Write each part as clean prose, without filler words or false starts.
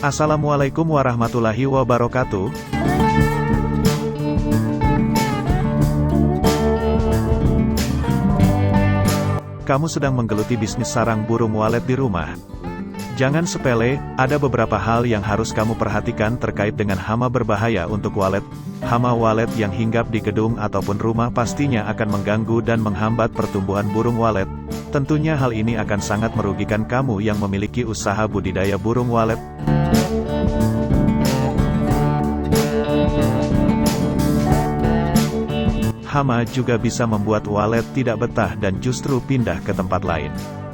Assalamualaikum warahmatullahi wabarakatuh. Kamu sedang menggeluti bisnis sarang burung walet di rumah? Jangan sepele, ada beberapa hal yang harus kamu perhatikan terkait dengan hama berbahaya untuk walet. Hama walet yang hinggap di gedung ataupun rumah pastinya akan mengganggu dan menghambat pertumbuhan burung walet. Tentunya hal ini akan sangat merugikan kamu yang memiliki usaha budidaya burung walet. Hama juga bisa membuat walet tidak betah dan justru pindah ke tempat lain.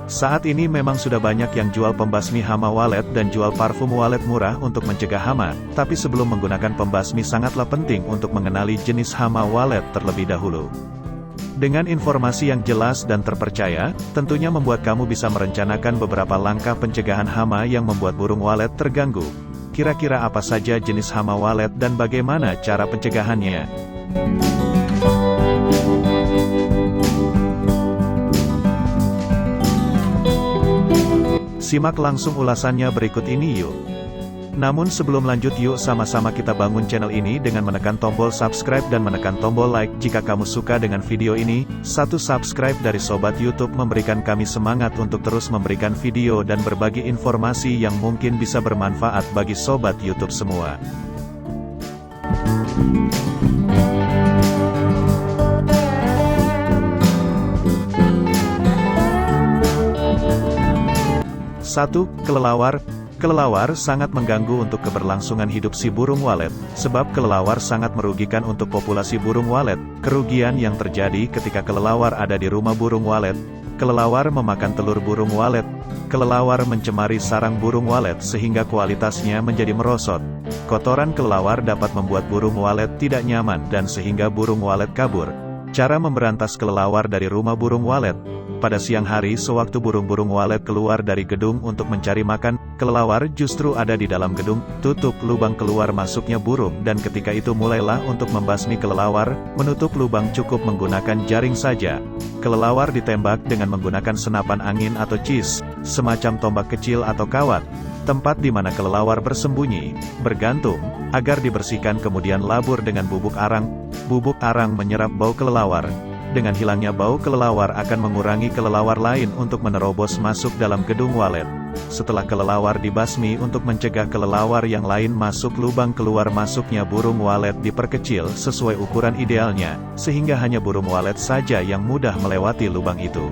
Saat ini memang sudah banyak yang jual pembasmi hama walet dan jual parfum walet murah untuk mencegah hama, tapi sebelum menggunakan pembasmi sangatlah penting untuk mengenali jenis hama walet terlebih dahulu. Dengan informasi yang jelas dan terpercaya, tentunya membuat kamu bisa merencanakan beberapa langkah pencegahan hama yang membuat burung walet terganggu. Kira-kira apa saja jenis hama walet dan bagaimana cara pencegahannya? Simak langsung ulasannya berikut ini yuk. Namun sebelum lanjut yuk sama-sama kita bangun channel ini dengan menekan tombol subscribe dan menekan tombol like jika kamu suka dengan video ini. Satu subscribe dari Sobat YouTube memberikan kami semangat untuk terus memberikan video dan berbagi informasi yang mungkin bisa bermanfaat bagi Sobat YouTube semua. Satu, kelelawar. Kelelawar sangat mengganggu untuk keberlangsungan hidup si burung walet, sebab kelelawar sangat merugikan untuk populasi burung walet. Kerugian yang terjadi ketika kelelawar ada di rumah burung walet. Kelelawar memakan telur burung walet. Kelelawar mencemari sarang burung walet sehingga kualitasnya menjadi merosot. Kotoran kelelawar dapat membuat burung walet tidak nyaman dan sehingga burung walet kabur. Cara memberantas kelelawar dari rumah burung walet. Pada siang hari sewaktu burung-burung walet keluar dari gedung untuk mencari makan, kelelawar justru ada di dalam gedung. Tutup lubang keluar masuknya burung dan ketika itu mulailah untuk membasmi kelelawar. Menutup lubang cukup menggunakan jaring saja. Kelelawar ditembak dengan menggunakan senapan angin atau cis, semacam tombak kecil atau kawat. Tempat di mana kelelawar bersembunyi, bergantung, agar dibersihkan kemudian labur dengan bubuk arang. Bubuk arang menyerap bau kelelawar. Dengan hilangnya bau kelelawar akan mengurangi kelelawar lain untuk menerobos masuk dalam gedung walet. Setelah kelelawar dibasmi untuk mencegah kelelawar yang lain masuk, lubang keluar masuknya burung walet diperkecil sesuai ukuran idealnya, sehingga hanya burung walet saja yang mudah melewati lubang itu.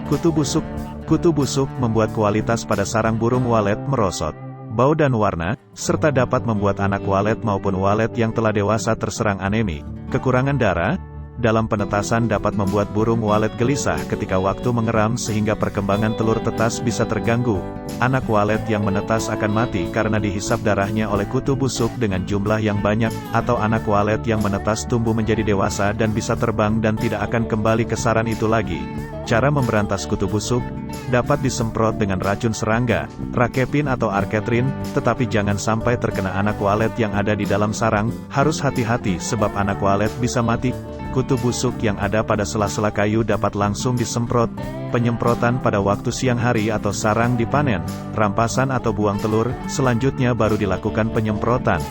Kutu busuk. Kutu busuk membuat kualitas pada sarang burung walet merosot. Bau dan warna, serta dapat membuat anak walet maupun walet yang telah dewasa terserang anemi. Kekurangan darah dalam penetasan dapat membuat burung walet gelisah ketika waktu mengeram sehingga perkembangan telur tetas bisa terganggu. Anak walet yang menetas akan mati karena dihisap darahnya oleh kutu busuk dengan jumlah yang banyak, atau anak walet yang menetas tumbuh menjadi dewasa dan bisa terbang dan tidak akan kembali ke sarang itu lagi. Cara memberantas kutu busuk, dapat disemprot dengan racun serangga, rakepin atau arketrin, tetapi jangan sampai terkena anak walet yang ada di dalam sarang. Harus hati-hati sebab anak walet bisa mati. Kutu busuk yang ada pada sela-sela kayu dapat langsung disemprot. Penyemprotan pada waktu siang hari atau sarang dipanen, rampasan atau buang telur, selanjutnya baru dilakukan penyemprotan.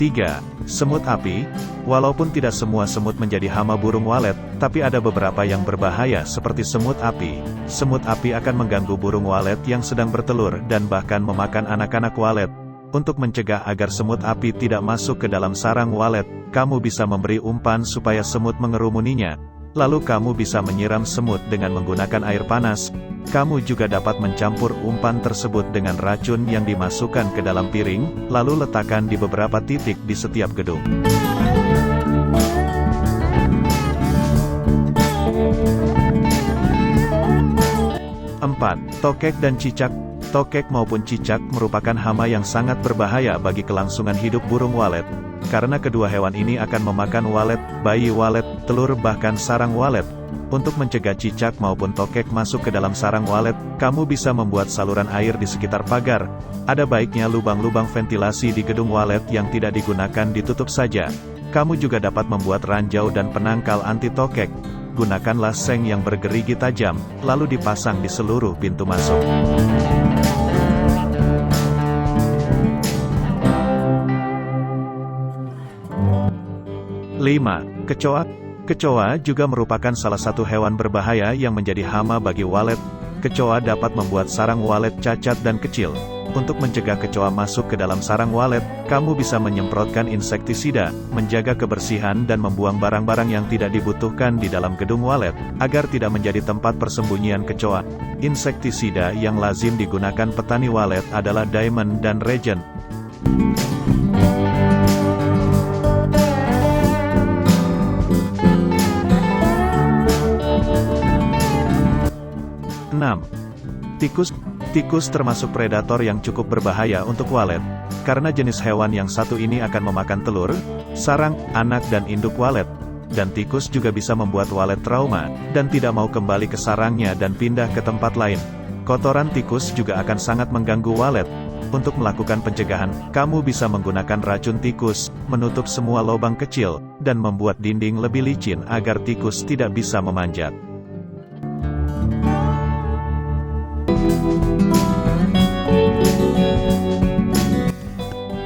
3. Semut api. Walaupun tidak semua semut menjadi hama burung walet, tapi ada beberapa yang berbahaya seperti semut api. Semut api akan mengganggu burung walet yang sedang bertelur dan bahkan memakan anak-anak walet. Untuk mencegah agar semut api tidak masuk ke dalam sarang walet, kamu bisa memberi umpan supaya semut mengerumuninya. Lalu kamu bisa menyiram semut dengan menggunakan air panas. Kamu juga dapat mencampur umpan tersebut dengan racun yang dimasukkan ke dalam piring, lalu letakkan di beberapa titik di setiap gedung. 4. Tokek dan cicak. Tokek maupun cicak merupakan hama yang sangat berbahaya bagi kelangsungan hidup burung walet. Karena kedua hewan ini akan memakan walet, bayi walet, telur bahkan sarang walet. Untuk mencegah cicak maupun tokek masuk ke dalam sarang walet, kamu bisa membuat saluran air di sekitar pagar. Ada baiknya lubang-lubang ventilasi di gedung walet yang tidak digunakan ditutup saja. Kamu juga dapat membuat ranjau dan penangkal anti tokek. Gunakanlah seng yang bergerigi tajam, lalu dipasang di seluruh pintu masuk. 5. Kecoa. Kecoa juga merupakan salah satu hewan berbahaya yang menjadi hama bagi walet. Kecoa dapat membuat sarang walet cacat dan kecil. Untuk mencegah kecoa masuk ke dalam sarang walet, kamu bisa menyemprotkan insektisida, menjaga kebersihan dan membuang barang-barang yang tidak dibutuhkan di dalam gedung walet, agar tidak menjadi tempat persembunyian kecoa. Insektisida yang lazim digunakan petani walet adalah Diamond dan Regent. 6. Tikus. Tikus termasuk predator yang cukup berbahaya untuk walet, karena jenis hewan yang satu ini akan memakan telur, sarang, anak dan induk walet. Dan tikus juga bisa membuat walet trauma, dan tidak mau kembali ke sarangnya dan pindah ke tempat lain. Kotoran tikus juga akan sangat mengganggu walet. Untuk melakukan pencegahan, kamu bisa menggunakan racun tikus, menutup semua lubang kecil, dan membuat dinding lebih licin agar tikus tidak bisa memanjat.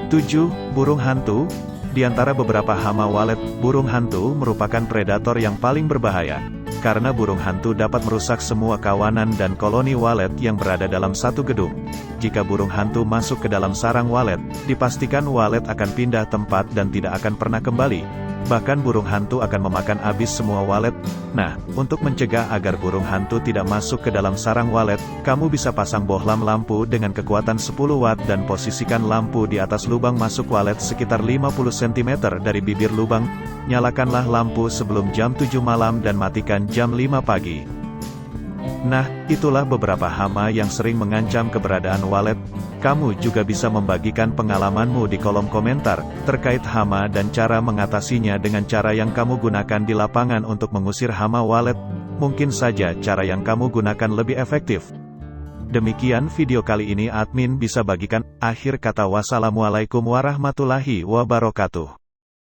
7. Burung hantu. Di antara beberapa hama walet, burung hantu merupakan predator yang paling berbahaya. Karena burung hantu dapat merusak semua kawanan dan koloni walet yang berada dalam satu gedung. Jika burung hantu masuk ke dalam sarang walet, dipastikan walet akan pindah tempat dan tidak akan pernah kembali. Bahkan burung hantu akan memakan habis semua walet. Nah, untuk mencegah agar burung hantu tidak masuk ke dalam sarang walet, kamu bisa pasang bohlam lampu dengan kekuatan 10 watt dan posisikan lampu di atas lubang masuk walet sekitar 50 cm dari bibir lubang. Nyalakanlah lampu sebelum jam 7 malam dan matikan jam 5 pagi. Nah, itulah beberapa hama yang sering mengancam keberadaan walet. Kamu juga bisa membagikan pengalamanmu di kolom komentar, terkait hama dan cara mengatasinya dengan cara yang kamu gunakan di lapangan untuk mengusir hama walet. Mungkin saja cara yang kamu gunakan lebih efektif. Demikian video kali ini admin bisa bagikan. Akhir kata wassalamualaikum warahmatullahi wabarakatuh.